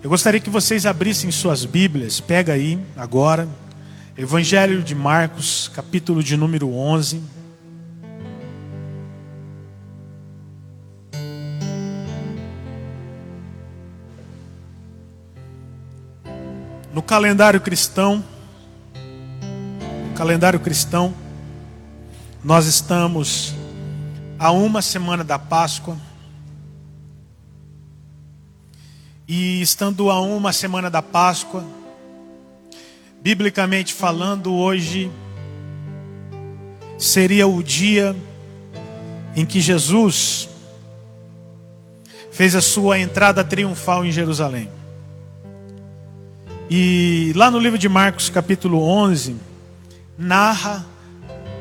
Eu gostaria que vocês abrissem suas Bíblias. Pega aí agora Evangelho de Marcos, capítulo de número 11. No calendário cristão, nós estamos a uma semana da Páscoa. E estando a uma semana da Páscoa, biblicamente falando, hoje seria o dia em que Jesus fez a sua entrada triunfal em Jerusalém. E lá no livro de Marcos, capítulo 11, narra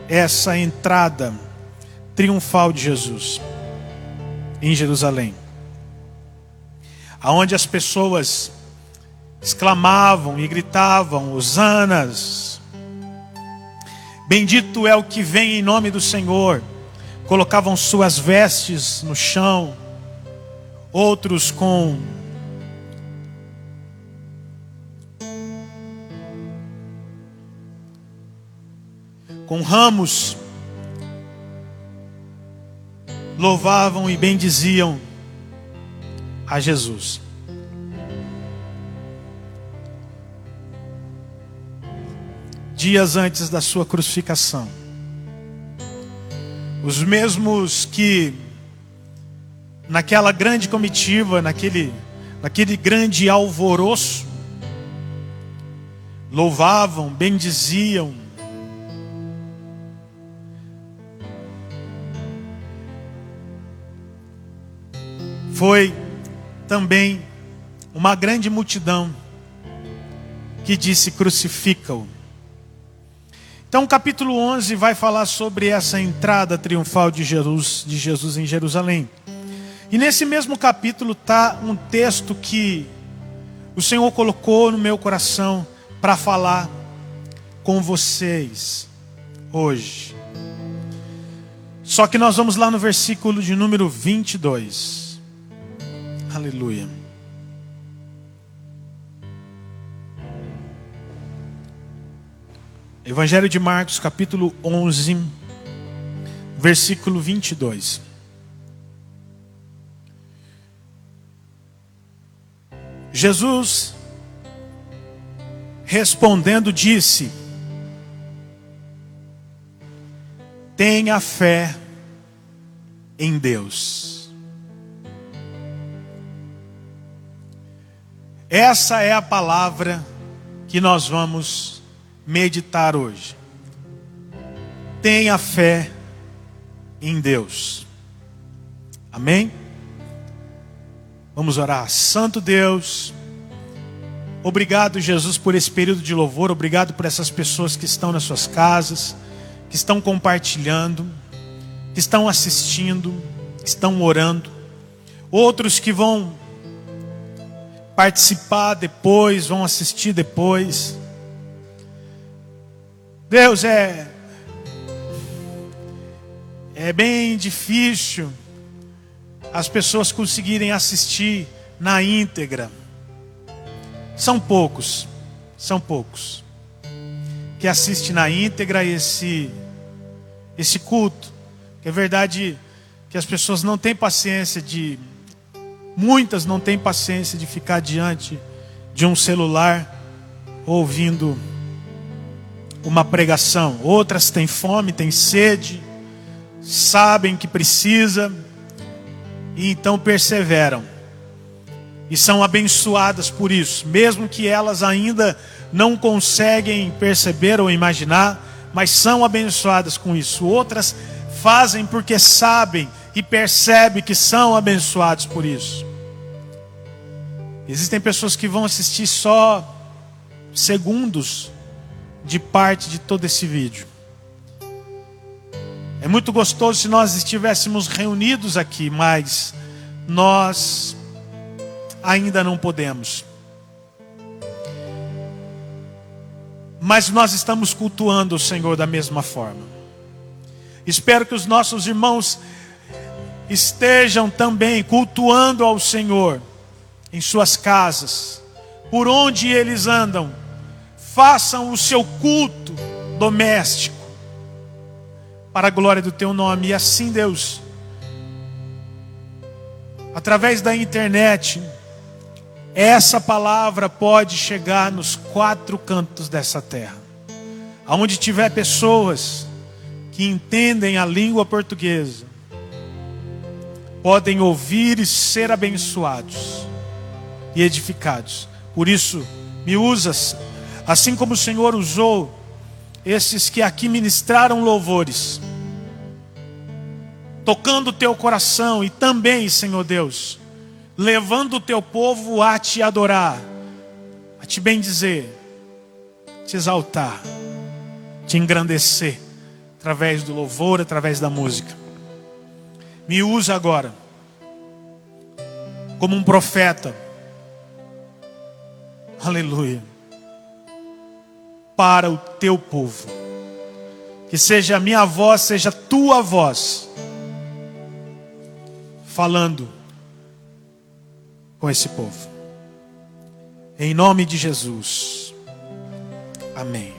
essa entrada triunfal de Jesus em Jerusalém, aonde as pessoas exclamavam e gritavam: Hosanas, bendito é o que vem em nome do Senhor. Colocavam suas vestes no chão, outros com ramos, louvavam e bendiziam a Jesus. Dias antes da sua crucificação, os mesmos que naquela grande comitiva, naquele grande alvoroço, louvavam, bendiziam, foi também uma grande multidão que disse: crucifica-o. Então o capítulo 11 vai falar sobre essa entrada triunfal de Jesus em Jerusalém. E nesse mesmo capítulo está um texto que o Senhor colocou no meu coração para falar com vocês hoje. Só que nós vamos lá no versículo de número 22. Aleluia. Evangelho de Marcos, capítulo 11, versículo 22. Jesus, respondendo, disse: tenha fé em Deus. Essa é a palavra que nós vamos meditar hoje. Tenha fé em Deus. Amém? Vamos orar. Santo Deus, obrigado, Jesus, por esse período de louvor. Obrigado por essas pessoas que estão nas suas casas, que estão compartilhando, que estão assistindo, que estão orando. Outros que vão participar depois, vão assistir depois. Deus, é bem difícil as pessoas conseguirem assistir na íntegra. São poucos que assistem na íntegra esse culto. É verdade que as pessoas não têm paciência muitas não têm paciência de ficar diante de um celular ouvindo uma pregação. Outras têm fome, têm sede, sabem que precisa e então perseveram e são abençoadas por isso, mesmo que elas ainda não conseguem perceber ou imaginar, mas são abençoadas com isso. Outras fazem porque sabem e percebem que são abençoados por isso. Existem pessoas que vão assistir só segundos de parte de todo esse vídeo. É muito gostoso se nós estivéssemos reunidos aqui, mas nós ainda não podemos. Mas nós estamos cultuando o Senhor da mesma forma. Espero que os nossos irmãos estejam também cultuando ao Senhor em suas casas, por onde eles andam, façam o seu culto doméstico para a glória do teu nome. E assim, Deus, através da internet, essa palavra pode chegar nos 4 cantos dessa terra. Aonde tiver pessoas que entendem a língua portuguesa, podem ouvir e ser abençoados e edificados. Por isso, me usas, assim como o Senhor usou esses que aqui ministraram louvores, tocando o teu coração, e também, Senhor Deus, levando o teu povo a te adorar, a te bendizer, te exaltar, te engrandecer, através do louvor, através da música. Me usa agora como um profeta, aleluia, para o teu povo. Que seja a minha voz, seja a tua voz, falando com esse povo. Em nome de Jesus. Amém.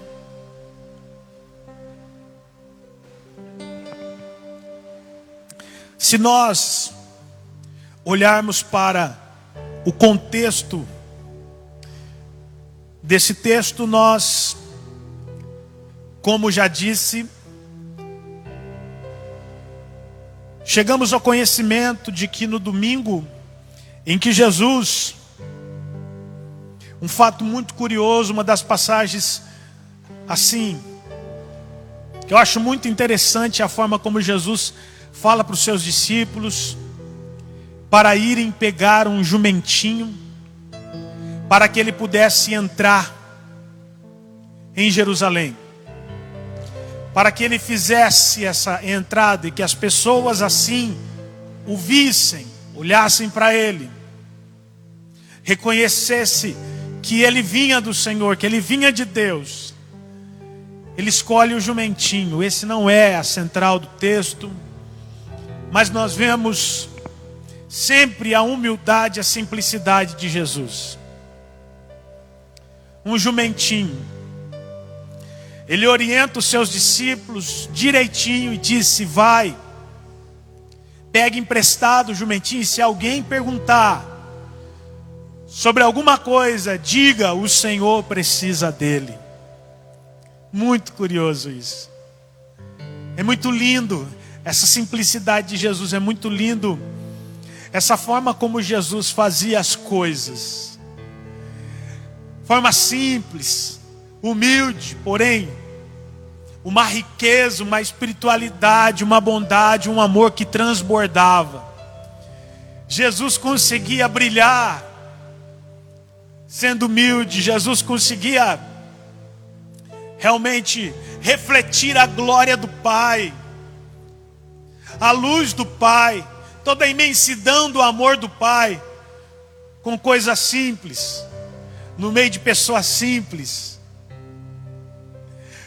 Se nós olharmos para o contexto desse texto, nós, como já disse, chegamos ao conhecimento de que no domingo em que Jesus, um fato muito curioso, uma das passagens assim, que eu acho muito interessante a forma como Jesus fala para os seus discípulos para irem pegar um jumentinho para que ele pudesse entrar em Jerusalém, para que ele fizesse essa entrada e que as pessoas assim o vissem, olhassem para ele, reconhecesse que ele vinha do Senhor, que ele vinha de Deus. Ele escolhe o jumentinho. Esse não é a central do texto, mas nós vemos sempre a humildade, a simplicidade de Jesus. Um jumentinho. Ele orienta os seus discípulos direitinho e disse: vai, pega emprestado o jumentinho, e se alguém perguntar sobre alguma coisa, diga: o Senhor precisa dele. Muito curioso isso. É muito lindo essa simplicidade de Jesus, é muito lindo essa forma como Jesus fazia as coisas. Forma simples, humilde, porém uma riqueza, uma espiritualidade, uma bondade, um amor que transbordava. Jesus conseguia brilhar sendo humilde. Jesus conseguia realmente refletir a glória do Pai, a luz do Pai, toda a imensidão do amor do Pai, com coisas simples, no meio de pessoas simples.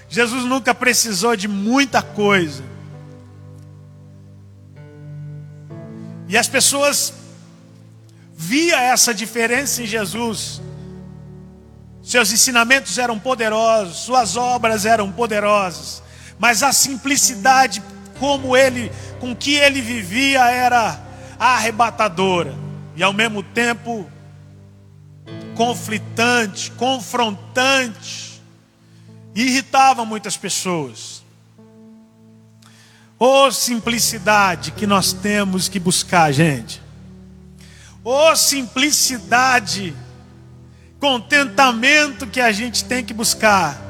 Jesus nunca precisou de muita coisa. E as pessoas viam essa diferença em Jesus. Seus ensinamentos eram poderosos, suas obras eram poderosas, mas a simplicidade com que ele vivia era arrebatadora e ao mesmo tempo conflitante, confrontante, e irritava muitas pessoas. Ô simplicidade que nós temos que buscar, gente. Ô simplicidade, contentamento que a gente tem que buscar.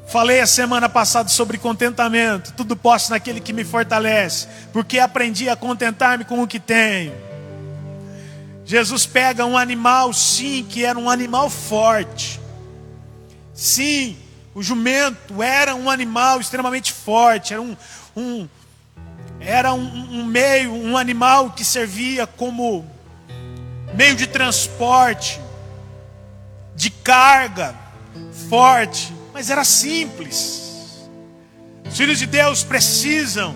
Falei a semana passada sobre contentamento. Tudo posso naquele que me fortalece, porque aprendi a contentar-me com o que tenho. Jesus pega um animal, sim, que era um animal forte. Sim, o jumento era um animal extremamente forte. Era um animal que servia como meio de transporte, de carga forte, mas era simples. Os filhos de Deus precisam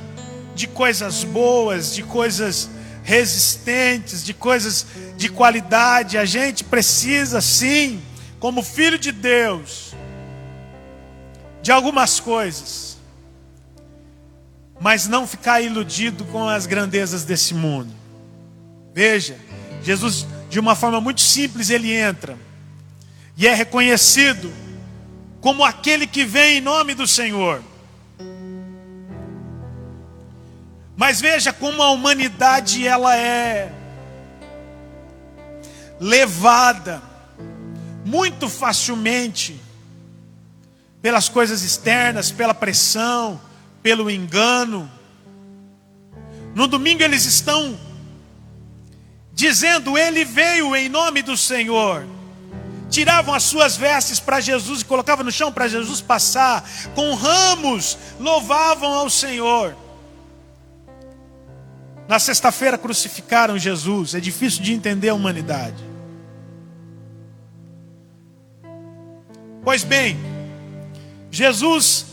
de coisas boas, de coisas resistentes, de coisas de qualidade. A gente precisa sim, como filho de Deus, de algumas coisas, mas não ficar iludido com as grandezas desse mundo. Veja, Jesus, de uma forma muito simples, ele entra e é reconhecido como aquele que vem em nome do Senhor. Mas veja como a humanidade ela é levada muito facilmente pelas coisas externas, pela pressão, pelo engano. No domingo eles estão dizendo: ele veio em nome do Senhor. Tiravam as suas vestes para Jesus e colocavam no chão para Jesus passar. Com ramos louvavam ao Senhor. Na sexta-feira crucificaram Jesus. É difícil de entender a humanidade. Pois bem, Jesus,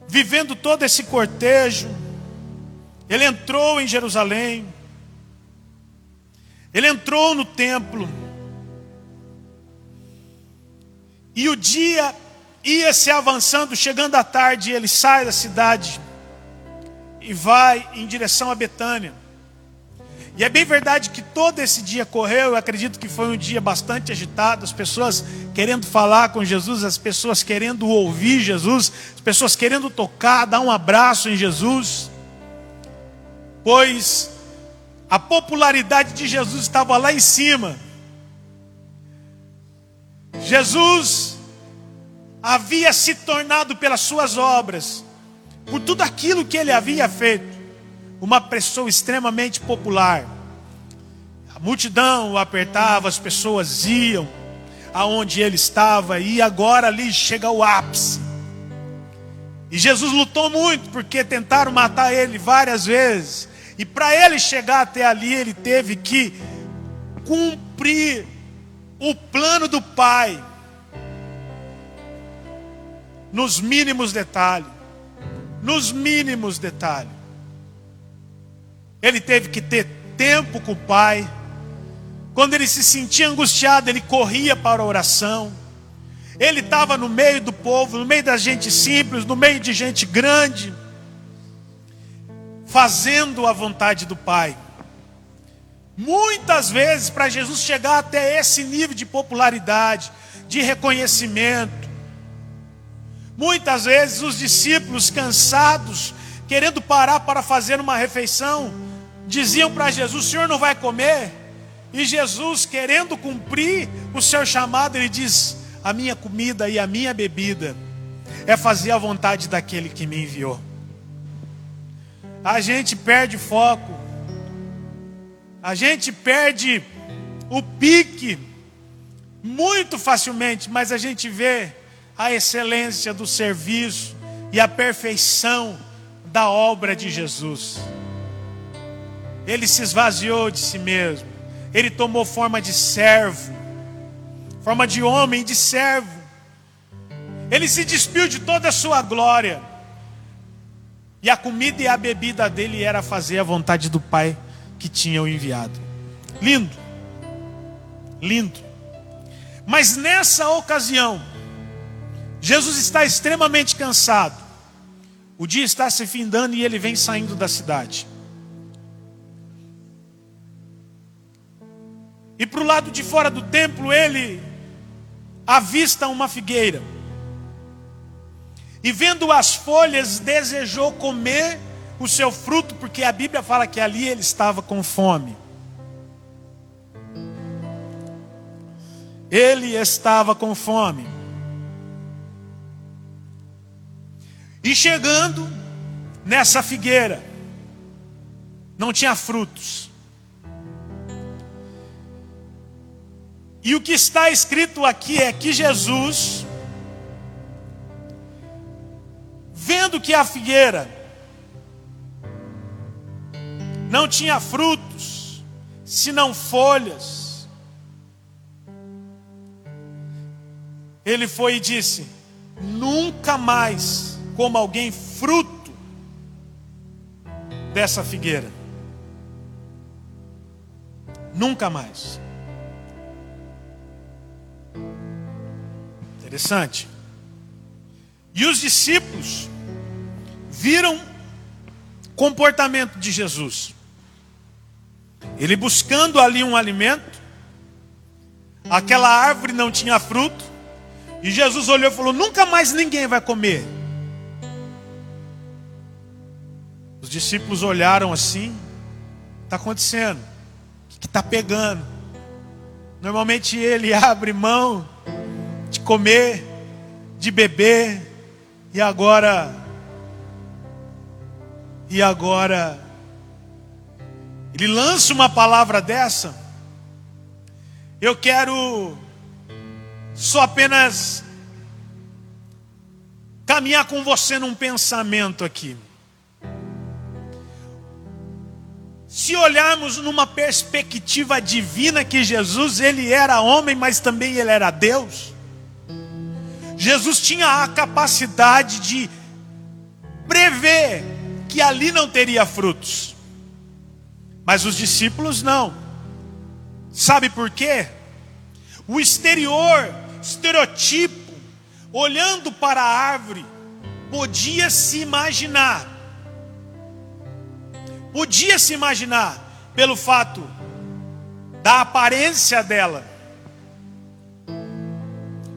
vivendo todo esse cortejo, ele entrou em Jerusalém, ele entrou no templo, e o dia ia se avançando, chegando à tarde, ele sai da cidade e vai em direção a Betânia. E é bem verdade que todo esse dia correu. Eu acredito que foi um dia bastante agitado, as pessoas querendo falar com Jesus, as pessoas querendo ouvir Jesus, as pessoas querendo tocar, dar um abraço em Jesus, pois a popularidade de Jesus estava lá em cima. Jesus havia se tornado, pelas suas obras, por tudo aquilo que ele havia feito, uma pessoa extremamente popular. A multidão o apertava, as pessoas iam aonde ele estava, e agora ali chega o ápice. E Jesus lutou muito, porque tentaram matar ele várias vezes, e para ele chegar até ali, ele teve que cumprir o plano do Pai nos mínimos detalhes. Nos mínimos detalhes. Ele teve que ter tempo com o Pai. Quando ele se sentia angustiado, ele corria para a oração. Ele estava no meio do povo, no meio da gente simples, no meio de gente grande, fazendo a vontade do Pai. Muitas vezes, para Jesus chegar até esse nível de popularidade, de reconhecimento, muitas vezes os discípulos, cansados, querendo parar para fazer uma refeição, diziam para Jesus: o Senhor não vai comer? E Jesus, querendo cumprir o seu chamado, ele diz: a minha comida e a minha bebida é fazer a vontade daquele que me enviou. A gente perde foco, a gente perde o pique muito facilmente, mas a gente vê a excelência do serviço e a perfeição da obra de Jesus. Ele se esvaziou de si mesmo. Ele tomou forma de servo, forma de homem, de servo. Ele se despiu de toda a sua glória. E a comida e a bebida dele era fazer a vontade do Pai que tinha o enviado. Lindo. Lindo. Mas nessa ocasião, Jesus está extremamente cansado. O dia está se findando e ele vem saindo da cidade. E para o lado de fora do templo ele avista uma figueira. E vendo as folhas, desejou comer o seu fruto, porque a Bíblia fala que ali ele estava com fome. Ele estava com fome. E chegando nessa figueira, não tinha frutos. E o que está escrito aqui é que Jesus, vendo que a figueira não tinha frutos, senão folhas, ele foi e disse: nunca mais coma alguém fruto dessa figueira. Nunca mais. Interessante. E os discípulos viram o comportamento de Jesus. Ele buscando ali um alimento. Aquela árvore não tinha fruto. E Jesus olhou e falou: nunca mais ninguém vai comer. Os discípulos olharam assim: o que está acontecendo? O que está pegando? Normalmente ele abre mão de comer, de beber, e agora ele lança uma palavra dessa. Eu quero só apenas caminhar com você num pensamento aqui. Se olharmos numa perspectiva divina, que Jesus, ele era homem, mas também ele era Deus. Jesus tinha a capacidade de prever que ali não teria frutos. Mas os discípulos não. Sabe por quê? O estereotipo, olhando para a árvore, podia se imaginar pelo fato da aparência dela.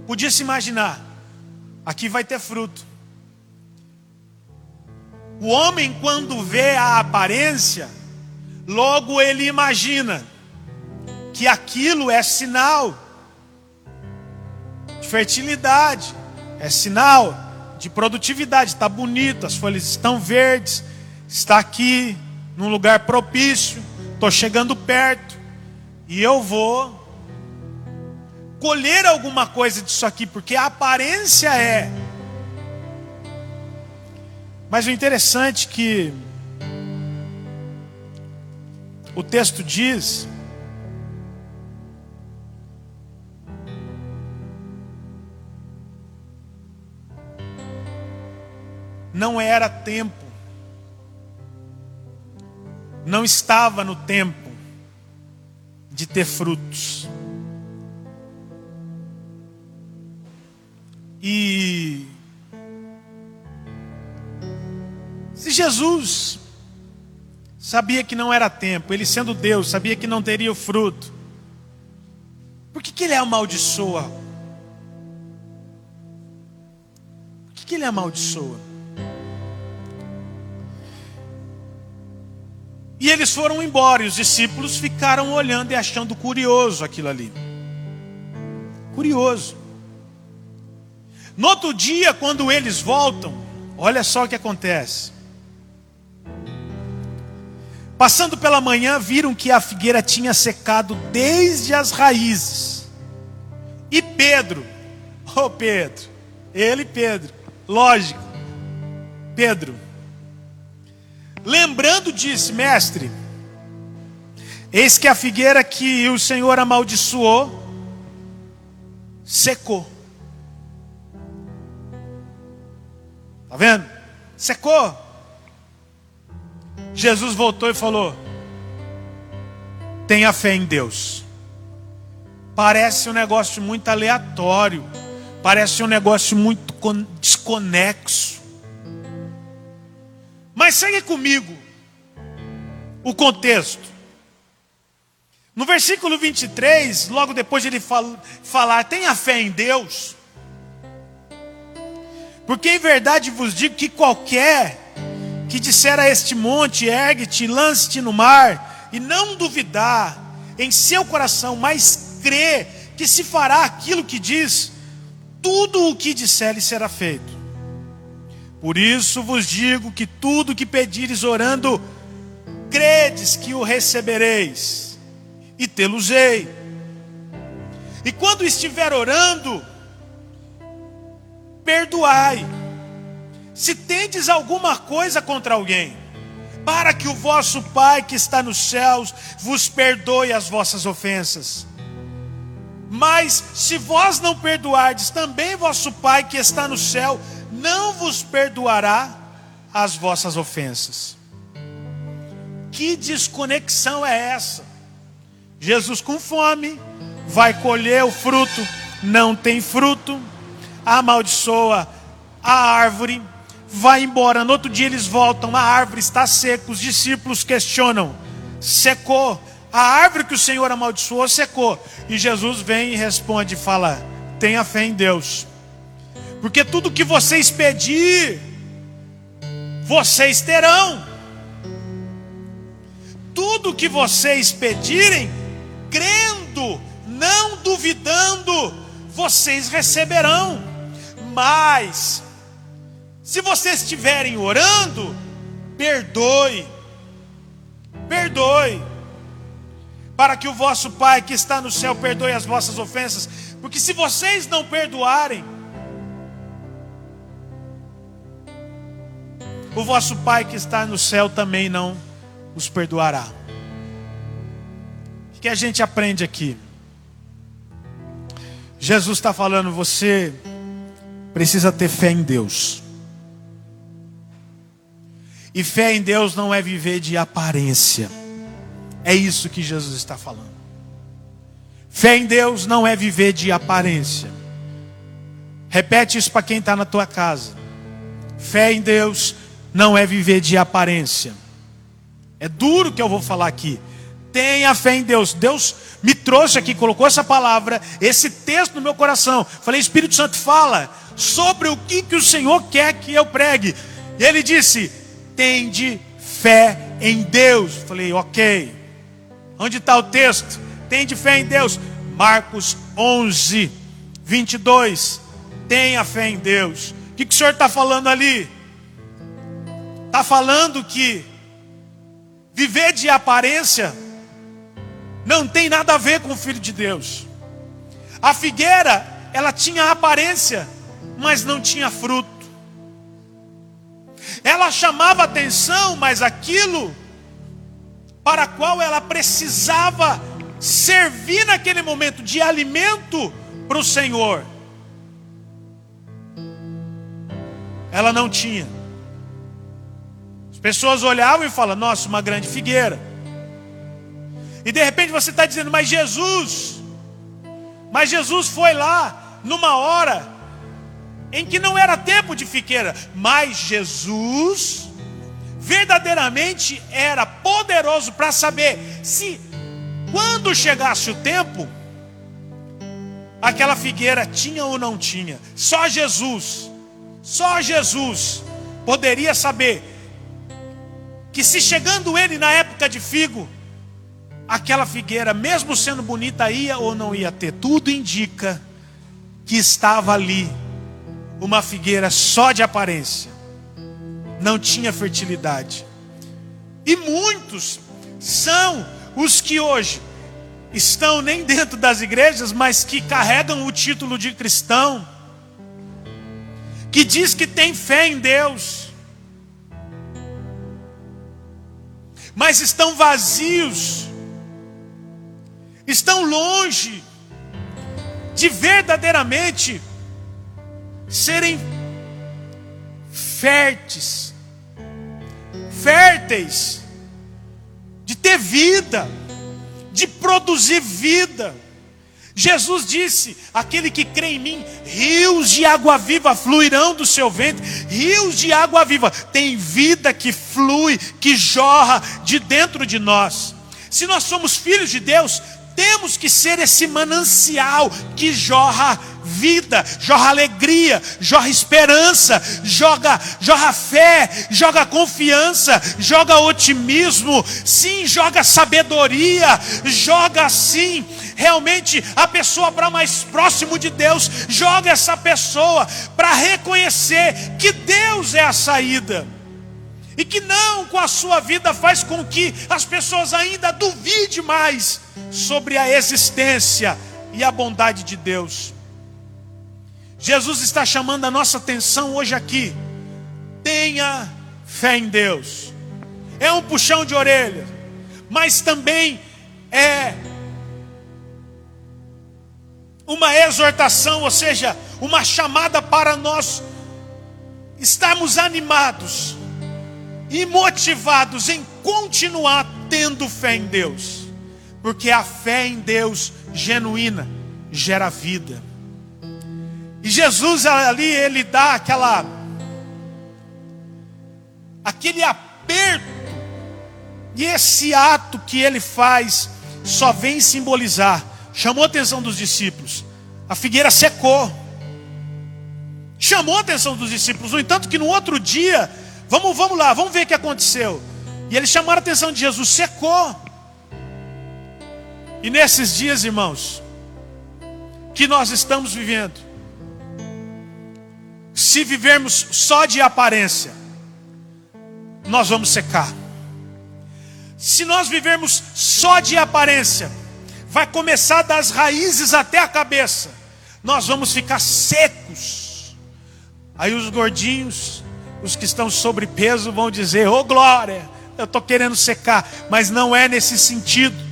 Podia se imaginar: aqui vai ter fruto. O homem, quando vê a aparência, logo ele imagina que aquilo é sinal de fertilidade, é sinal de produtividade. Está bonito, as folhas estão verdes, está aqui num lugar propício, estou chegando perto e eu vou colher alguma coisa disso aqui, porque a aparência é. Mas o interessante é que o texto diz não era tempo, não estava no tempo de ter frutos. E se Jesus sabia que não era tempo, ele sendo Deus, sabia que não teria o fruto, por que ele amaldiçoa? Por que ele amaldiçoa? E eles foram embora, e os discípulos ficaram olhando e achando curioso aquilo ali. Curioso. No outro dia, quando eles voltam, olha só o que acontece. Passando pela manhã, viram que a figueira tinha secado desde as raízes. E Pedro, Pedro, lógico, Pedro, lembrando, disse: mestre, eis que a figueira que o Senhor amaldiçoou secou. Está vendo? Secou. Jesus voltou e falou: tenha fé em Deus. Parece um negócio muito aleatório, parece um negócio muito desconexo. Mas segue comigo o contexto. No versículo 23, logo depois de ele falar: tenha fé em Deus, porque em verdade vos digo que qualquer que disser a este monte: ergue-te, lance-te no mar, e não duvidar em seu coração, mas crê que se fará aquilo que diz, tudo o que disser lhe será feito. Por isso vos digo que tudo o que pedires orando, credes que o recebereis, e tê-lo-ei. E quando estiver orando, perdoai, se tendes alguma coisa contra alguém, para que o vosso Pai que está nos céus vos perdoe as vossas ofensas. Mas se vós não perdoardes, também vosso Pai que está no céu não vos perdoará as vossas ofensas. Que desconexão é essa? Jesus com fome, vai colher o fruto, não tem fruto, amaldiçoa a árvore, vai embora. No outro dia eles voltam, a árvore está seca. Os discípulos questionam: secou? A árvore que o Senhor amaldiçoou secou. E Jesus vem e responde e fala: tenha fé em Deus, porque tudo que vocês pedir, vocês terão. Tudo que vocês pedirem, crendo, não duvidando, vocês receberão. Mas se vocês estiverem orando, perdoe, para que o vosso Pai que está no céu perdoe as vossas ofensas. Porque se vocês não perdoarem, o vosso Pai que está no céu também não os perdoará. O que a gente aprende aqui? Jesus está falando: você precisa ter fé em Deus. E fé em Deus não é viver de aparência. É isso que Jesus está falando. Fé em Deus não é viver de aparência. Repete isso para quem está na tua casa. Fé em Deus não é viver de aparência. É duro que eu vou falar aqui. Tenha fé em Deus. Deus me trouxe aqui, colocou essa palavra, esse texto no meu coração. Falei: Espírito Santo, fala sobre o que o Senhor quer que eu pregue. E Ele disse: tende fé em Deus. Falei: ok. Onde está o texto? Tende fé em Deus. Marcos 11, 22. Tenha fé em Deus. O que o Senhor está falando ali? Está falando que viver de aparência não tem nada a ver com o Filho de Deus. A figueira, ela tinha aparência, mas não tinha fruto. Ela chamava atenção, mas aquilo para a qual ela precisava servir naquele momento de alimento para o Senhor, ela não tinha. As pessoas olhavam e falavam: nossa, uma grande figueira. E de repente você está dizendo: mas Jesus foi lá numa hora em que não era tempo de figueira. Mas Jesus verdadeiramente era poderoso para saber se, quando chegasse o tempo, aquela figueira tinha ou não tinha. Só Jesus poderia saber que, se chegando Ele na época de figo, aquela figueira, mesmo sendo bonita, ia ou não ia ter. Tudo indica que estava ali uma figueira só de aparência, não tinha fertilidade. E muitos são os que hoje estão nem dentro das igrejas, mas que carregam o título de cristão, que diz que tem fé em Deus, mas estão vazios, estão longe de verdadeiramente serem férteis, de ter vida, de produzir vida. Jesus disse: aquele que crê em mim, rios de água viva fluirão do seu ventre. Rios de água viva, tem vida que flui, que jorra de dentro de nós. Se nós somos filhos de Deus, temos que ser esse manancial que jorra vida, jorra alegria, jorra esperança, jorra fé, joga confiança, joga otimismo, sim, joga sabedoria, joga sim, realmente a pessoa para mais próximo de Deus, joga essa pessoa para reconhecer que Deus é a saída. E que não com a sua vida faz com que as pessoas ainda duvidem mais sobre a existência e a bondade de Deus. Jesus está chamando a nossa atenção hoje aqui. Tenha fé em Deus. É um puxão de orelha, mas também é uma exortação, ou seja, uma chamada para nós estarmos animados e motivados em continuar tendo fé em Deus. Porque a fé em Deus genuína gera vida. E Jesus ali, ele dá aquele aperto. E esse ato que ele faz só vem simbolizar. Chamou a atenção dos discípulos. A figueira secou. Chamou a atenção dos discípulos. No entanto que no outro dia, vamos lá, vamos ver o que aconteceu. E eles chamaram a atenção de Jesus, secou. E nesses dias, irmãos, que nós estamos vivendo, se vivermos só de aparência, nós vamos secar. Se nós vivermos só de aparência, vai começar das raízes até a cabeça, nós vamos ficar secos. Aí os gordinhos, os que estão sobrepeso vão dizer: ô glória, eu estou querendo secar. Mas não é nesse sentido.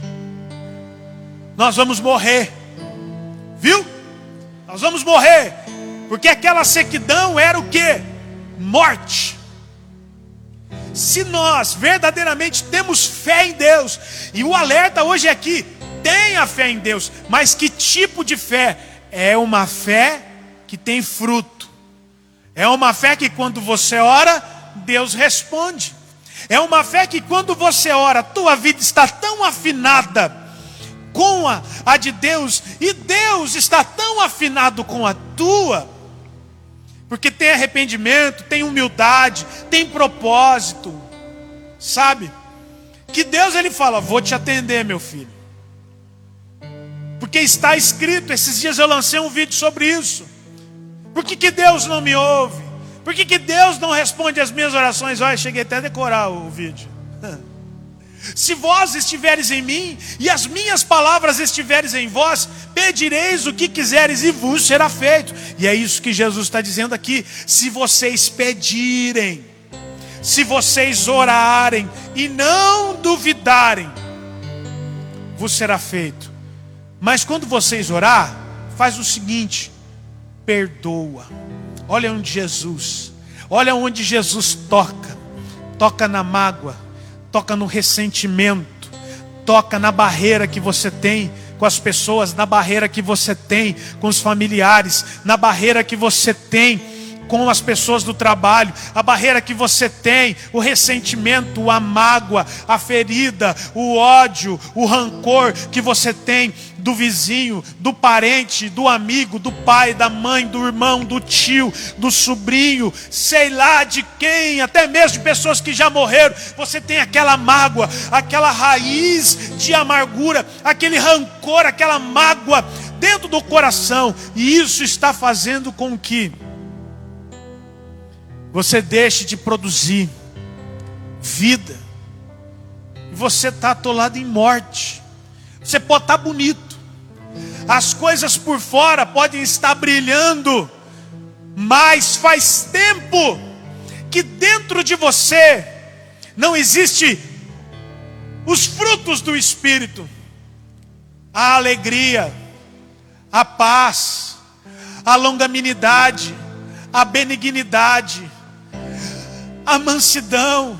Nós vamos morrer. Viu? Nós vamos morrer. Porque aquela sequidão era o quê? Morte. Se nós verdadeiramente temos fé em Deus, e o alerta hoje é aqui: tenha fé em Deus. Mas que tipo de fé? É uma fé que tem fruto. É uma fé que quando você ora, Deus responde. É uma fé que quando você ora, tua vida está tão afinada com a de Deus, e Deus está tão afinado com a tua, porque tem arrependimento, tem humildade, tem propósito, sabe? Que Deus, ele fala: vou te atender, meu filho. Porque está escrito, esses dias eu lancei um vídeo sobre isso. Por que Deus não me ouve? Por que Deus não responde às minhas orações? Olha, cheguei até a decorar o vídeo. Se vós estiveres em mim, e as minhas palavras estiveres em vós, pedireis o que quiseres e vos será feito. E é isso que Jesus está dizendo aqui: se vocês pedirem, se vocês orarem e não duvidarem, vos será feito. Mas quando vocês orar, faz o seguinte: perdoa. Olha onde Jesus toca na mágoa, toca no ressentimento, toca na barreira que você tem com as pessoas, na barreira que você tem com os familiares, na barreira que você tem com as pessoas do trabalho, a barreira que você tem, o ressentimento, a mágoa, a ferida, o ódio, o rancor que você tem do vizinho, do parente, do amigo, do pai, da mãe, do irmão, do tio, do sobrinho, sei lá de quem, até mesmo de pessoas que já morreram. Você tem aquela mágoa, aquela raiz de amargura, aquele rancor, aquela mágoa dentro do coração, e isso está fazendo com que você deixe de produzir vida. E você está atolado em morte. Você pode estar bonito, as coisas por fora podem estar brilhando, mas faz tempo que dentro de você não existe os frutos do Espírito: a alegria, a paz, a longanimidade, a benignidade, a mansidão,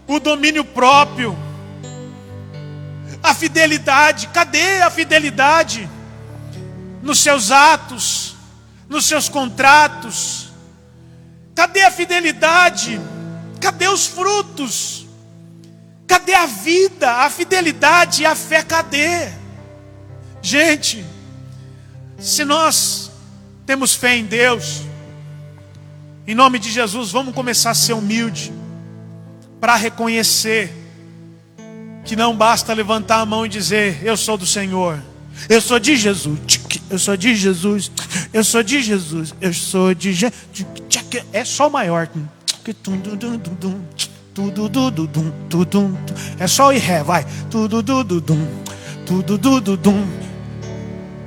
o domínio próprio, a fidelidade. Cadê a fidelidade? Nos seus atos, nos seus contratos. Cadê a fidelidade? Cadê os frutos? Cadê a vida, a fidelidade e a fé? Cadê? Gente, se nós temos fé em Deus, em nome de Jesus, vamos começar a ser humilde, para reconhecer que não basta levantar a mão e dizer: eu sou do Senhor, eu sou de Jesus, eu sou de Jesus, eu sou de Jesus, eu sou de Jesus. É só o maior. É só o ré, vai.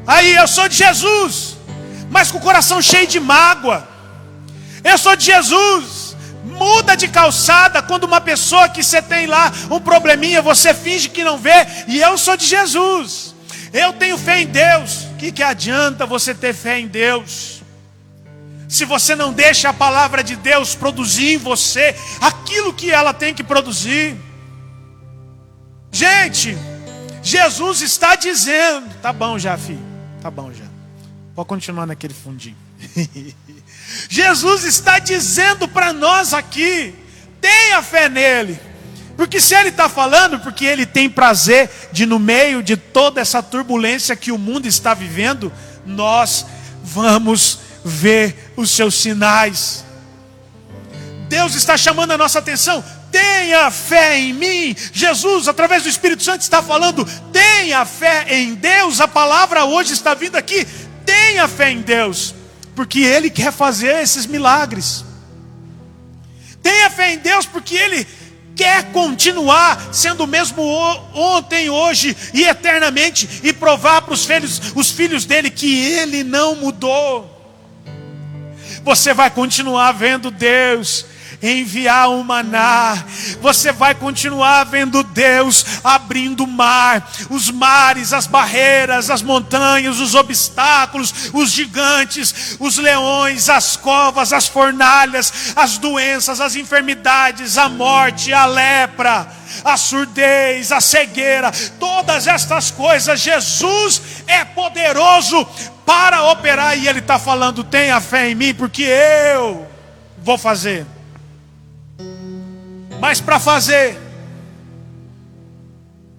Aí eu sou de Jesus, mas com o coração cheio de mágoa. Eu sou de Jesus. Muda de calçada quando uma pessoa que você tem lá um probleminha, você finge que não vê. E eu sou de Jesus. Eu tenho fé em Deus. O que adianta você ter fé em Deus se você não deixa a palavra de Deus produzir em você aquilo que ela tem que produzir? Gente, Jesus está dizendo, tá bom já, filho, tá bom já, pode continuar naquele fundinho. Jesus está dizendo para nós aqui, tenha fé nele, porque se ele está falando, porque ele tem prazer de, no meio de toda essa turbulência que o mundo está vivendo, nós vamos ver os seus sinais. Deus está chamando a nossa atenção, tenha fé em mim. Jesus, através do Espírito Santo, está falando, tenha fé em Deus. A palavra hoje está vindo aqui, tenha fé em Deus, porque Ele quer fazer esses milagres. Tenha fé em Deus, porque Ele quer continuar sendo o mesmo ontem, hoje e eternamente, e provar para os filhos dele que Ele não mudou. Você vai continuar vendo Deus enviar um maná, você vai continuar vendo Deus abrindo o mar, os mares, as barreiras, as montanhas, os obstáculos, os gigantes, os leões, as covas, as fornalhas, as doenças, as enfermidades, a morte, a lepra, a surdez, a cegueira, todas estas coisas. Jesus é poderoso para operar, e Ele está falando, tenha fé em mim, porque eu vou fazer. Mas para fazer,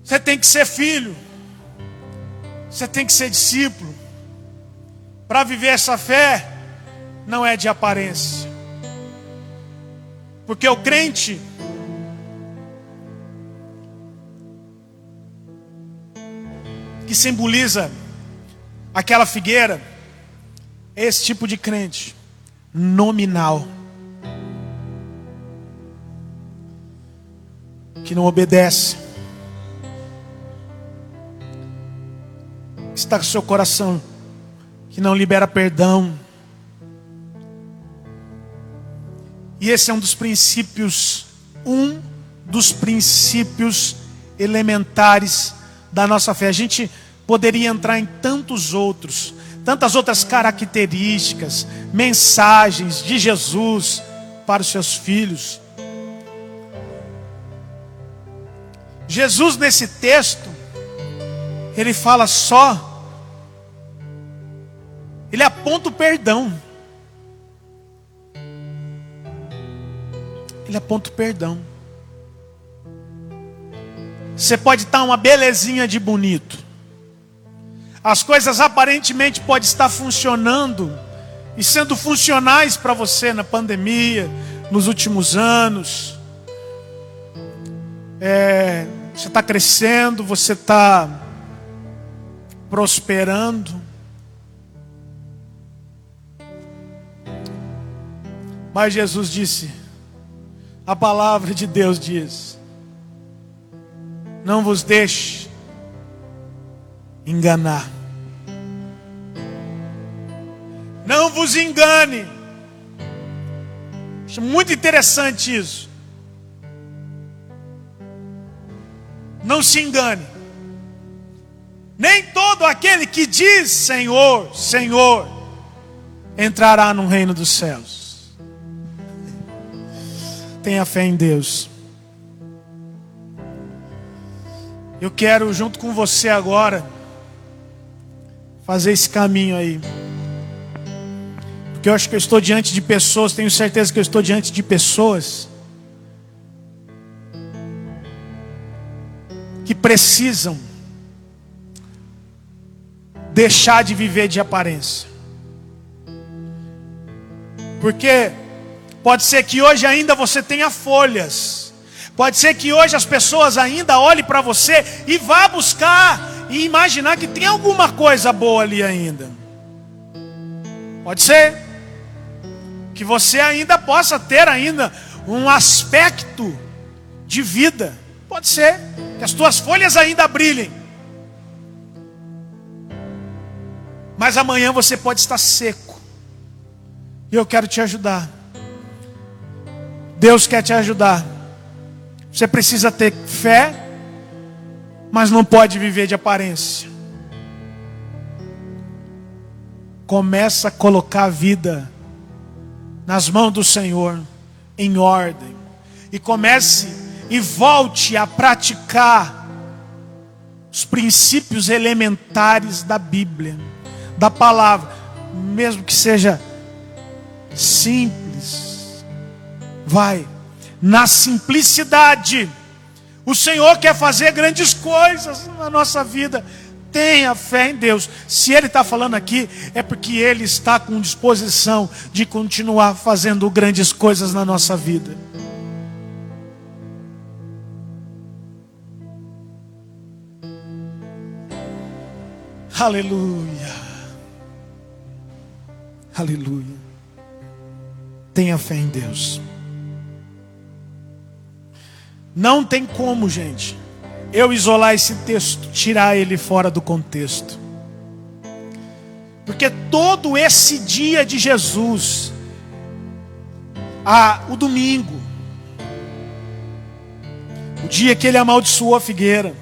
você tem que ser filho, você tem que ser discípulo. Para viver essa fé, não é de aparência, porque o crente, que simboliza aquela figueira, é esse tipo de crente nominal, que não obedece, que está com seu coração, que não libera perdão. E esse é um dos princípios elementares da nossa fé. A gente poderia entrar em tantas outras características, mensagens de Jesus para os seus filhos. Jesus, nesse texto, ele fala ele aponta o perdão. Ele aponta o perdão. Você pode estar uma belezinha de bonito, as coisas aparentemente podem estar funcionando e sendo funcionais para você na pandemia, nos últimos anos. Você está crescendo, você está prosperando. Mas Jesus disse, a palavra de Deus diz, não vos deixe enganar. Não vos engane. Acho muito interessante isso. Não se engane. Nem todo aquele que diz Senhor, Senhor, entrará no reino dos céus. Tenha fé em Deus. Eu quero, junto com você agora, fazer esse caminho aí. Porque eu acho que eu estou diante de pessoas, tenho certeza que eu estou diante de pessoas que precisam deixar de viver de aparência. Porque pode ser que hoje ainda você tenha folhas, pode ser que hoje as pessoas ainda olhem para você e vá buscar e imaginar que tem alguma coisa boa ali ainda. Pode ser que você ainda possa ter ainda um aspecto de vida. Pode ser que as tuas folhas ainda brilhem, mas amanhã você pode estar seco. E eu quero te ajudar. Deus quer te ajudar. Você precisa ter fé, mas não pode viver de aparência. Começa a colocar a vida nas mãos do Senhor, em ordem. E comece e volte a praticar os princípios elementares da Bíblia, da palavra, mesmo que seja simples. Vai, na simplicidade, o Senhor quer fazer grandes coisas na nossa vida. Tenha fé em Deus. Se Ele está falando aqui, é porque Ele está com disposição de continuar fazendo grandes coisas na nossa vida. Aleluia. Aleluia. Tenha fé em Deus. Não tem como, gente, eu isolar esse texto, tirar ele fora do contexto. Porque todo esse dia de Jesus, o domingo, o dia que ele amaldiçoou a figueira,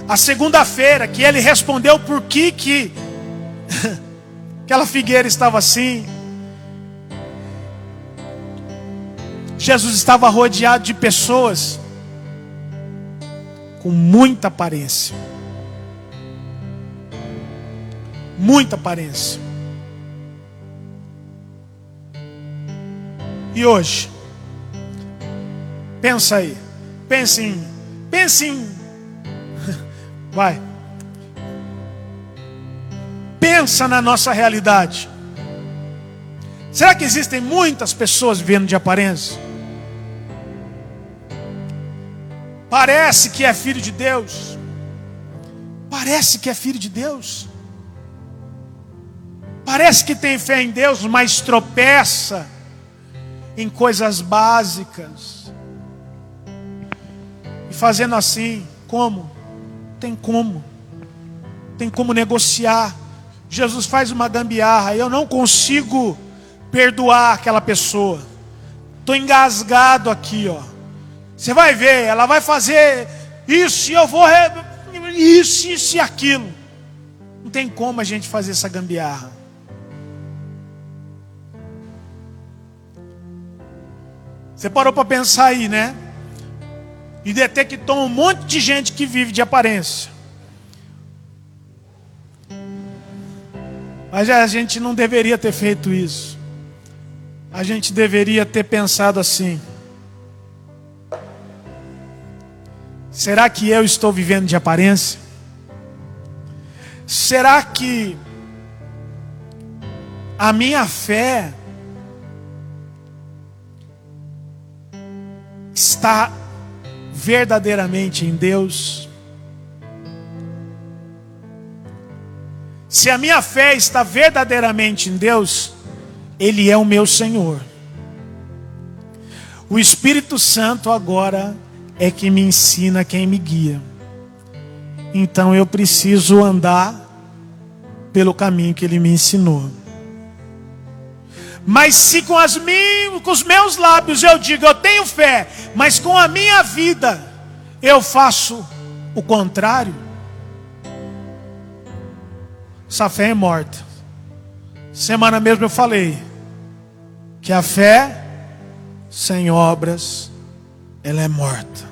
a segunda-feira que ele respondeu por que aquela figueira estava assim, Jesus estava rodeado de pessoas com muita aparência. Muita aparência. E hoje, pensa aí. Pense em. Vai. Pensa na nossa realidade. Será que existem muitas pessoas vivendo de aparência? Parece que é filho de Deus. Parece que é filho de Deus. Parece que tem fé em Deus, mas tropeça em coisas básicas. E fazendo assim, como? Tem como negociar. Jesus faz uma gambiarra. Eu não consigo perdoar aquela pessoa. Estou engasgado aqui, ó. Você vai ver, ela vai fazer isso e eu vou isso e aquilo. Não tem como a gente fazer essa gambiarra. Você parou para pensar aí, né? E detectou um monte de gente que vive de aparência. Mas a gente não deveria ter feito isso. A gente deveria ter pensado assim: será que eu estou vivendo de aparência? Será que a minha fé está verdadeiramente em Deus? Se a minha fé está verdadeiramente em Deus, Ele é o meu Senhor. O Espírito Santo agora é que me ensina, quem me guia. Então eu preciso andar pelo caminho que Ele me ensinou. Mas se com os meus lábios eu digo, eu tenho fé, mas com a minha vida eu faço o contrário, essa fé é morta. Semana mesmo eu falei que a fé sem obras, ela é morta.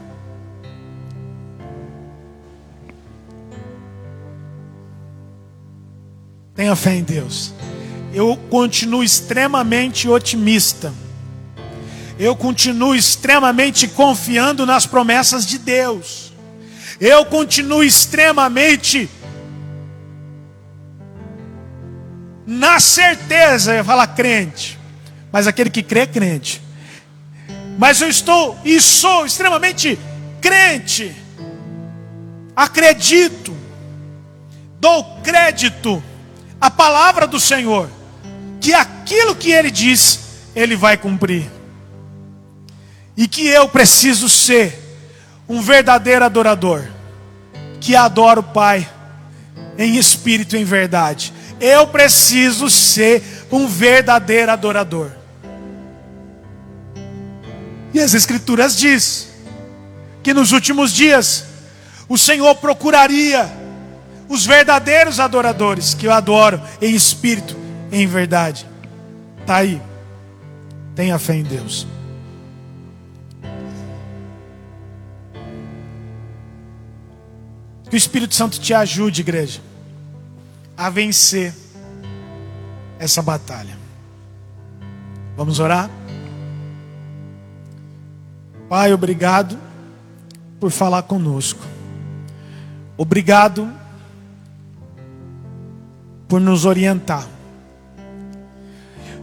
Tenha fé em Deus. Eu continuo extremamente otimista. Eu continuo extremamente confiando nas promessas de Deus. Eu continuo extremamente na certeza, eu ia falar crente, mas aquele que crê é crente. Mas eu estou e sou extremamente crente. Acredito, dou crédito à palavra do Senhor, que aquilo que Ele diz, Ele vai cumprir. E que eu preciso ser um verdadeiro adorador, que adora o Pai em espírito e em verdade. Eu preciso ser um verdadeiro adorador. E as Escrituras diz que nos últimos dias o Senhor procuraria os verdadeiros adoradores, que o adoram em espírito e em verdade. Está aí. Tenha fé em Deus. Que o Espírito Santo te ajude, igreja, a vencer essa batalha. Vamos orar? Pai, obrigado por falar conosco. Obrigado por nos orientar.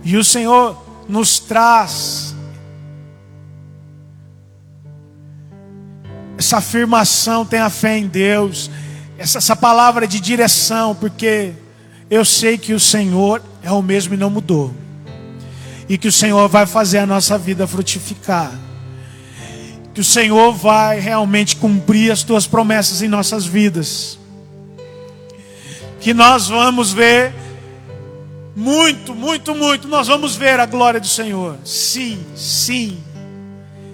E o Senhor nos traz essa afirmação: tenha fé em Deus, essa palavra de direção, porque eu sei que o Senhor é o mesmo e não mudou, e que o Senhor vai fazer a nossa vida frutificar, que o Senhor vai realmente cumprir as tuas promessas em nossas vidas, que nós vamos ver muito, nós vamos ver a glória do Senhor. Sim, sim.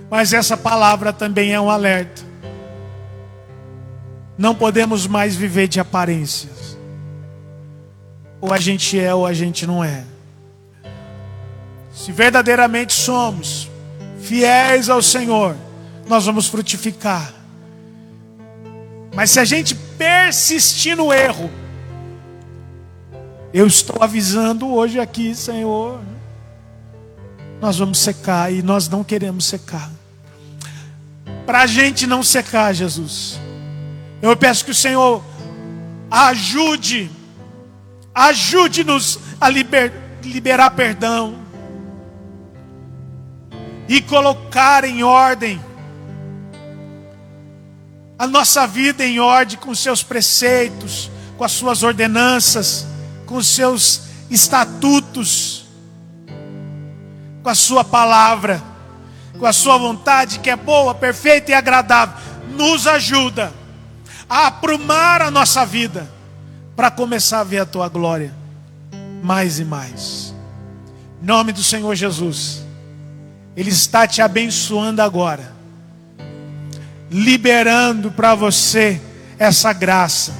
Mas essa palavra também é um alerta. Não podemos mais viver de aparências. Ou a gente é ou a gente não é. Se verdadeiramente somos fiéis ao Senhor, nós vamos frutificar. Mas se a gente persistir no erro, eu estou avisando hoje aqui, Senhor, nós vamos secar, e nós não queremos secar. Para a gente não secar, Jesus, eu peço que o Senhor ajude-nos a liberar perdão e colocar em ordem a nossa vida, em ordem com os seus preceitos, com as suas ordenanças, com os seus estatutos, com a sua palavra, com a sua vontade que é boa, perfeita e agradável. Nos ajuda a aprumar a nossa vida para começar a ver a tua glória mais e mais. Em nome do Senhor Jesus, Ele está te abençoando agora, liberando para você essa graça,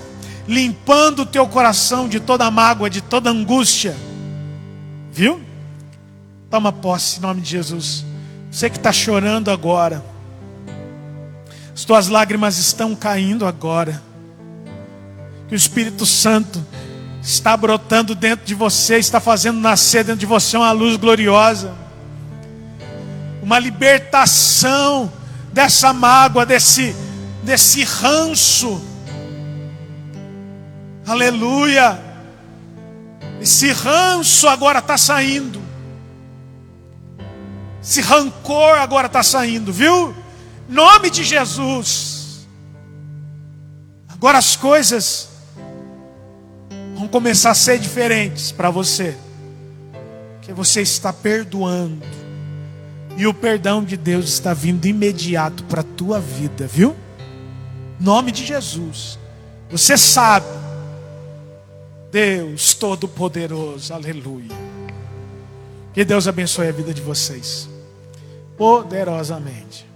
limpando o teu coração de toda mágoa, de toda angústia. Viu? Toma posse em nome de Jesus. Você que está chorando agora, as tuas lágrimas estão caindo agora, que o Espírito Santo está brotando dentro de você, está fazendo nascer dentro de você uma luz gloriosa, uma libertação dessa mágoa, desse ranço. Aleluia. Esse ranço agora está saindo, esse rancor agora está saindo, viu? Em nome de Jesus. Agora as coisas vão começar a ser diferentes para você, porque você está perdoando, e o perdão de Deus está vindo imediato para a tua vida, viu? Em nome de Jesus. Você sabe, Deus Todo-Poderoso, aleluia. Que Deus abençoe a vida de vocês poderosamente.